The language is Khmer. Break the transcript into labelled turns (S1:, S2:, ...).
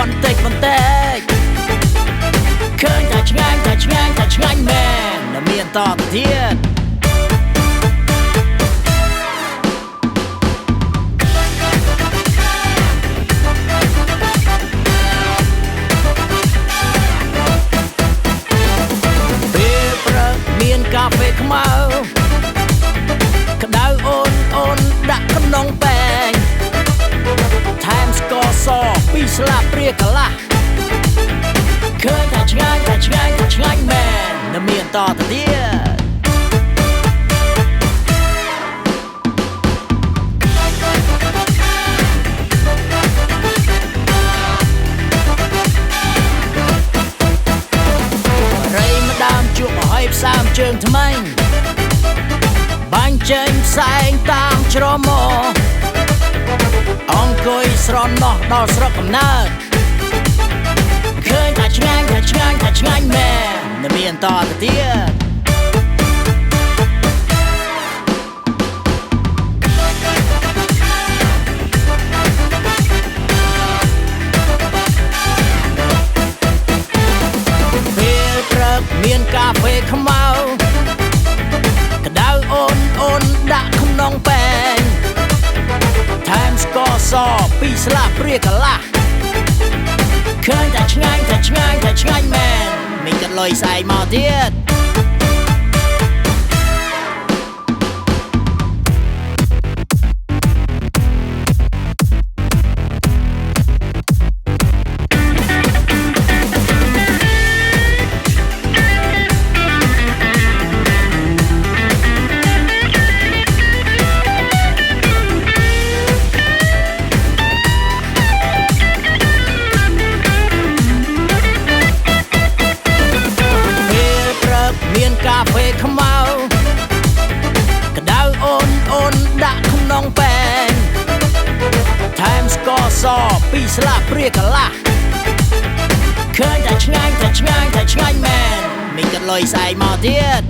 S1: បន្តិចឃើញតែឆ្ងាញ់មែននៅមានតទៅទៀតពេលព្រឹកមានកាហ្វេខ្មៅក្តៅអូនដាក់ក្នុងពែងថែមស្ករស2ស្លាបព្រាកន្លះឃើញតែឆ្ងាញ់មែននៅមានតទៅទៀតផ្សើមជើងថ្មីបាញ់ចេញផ្សែងតាមច្រមុះអង្គុយស្រណោះដល់ស្រុកកំណើតឃើញតែឆ្ងាញ់មែននៅមានតទៅទៀតពេលព្រឹកមានកាហ្វេខ្មៅក្តៅអូនដាក់ក្នុងពែងថែមស្ករស2ស្លាបព្រាកន្លះឃើញតែឆ្ងាញ់មែនមានកាត់លុយស្អែកមកទៀតមានកាហ្វេខ្មៅក្តៅអូនដាក់ក្នុងពែងថែមស្ករស2ស្លាបព្រាកន្លះឃើញតែឆ្ងាញ់មែនមានកាត់លុយស្អែកមកទៀត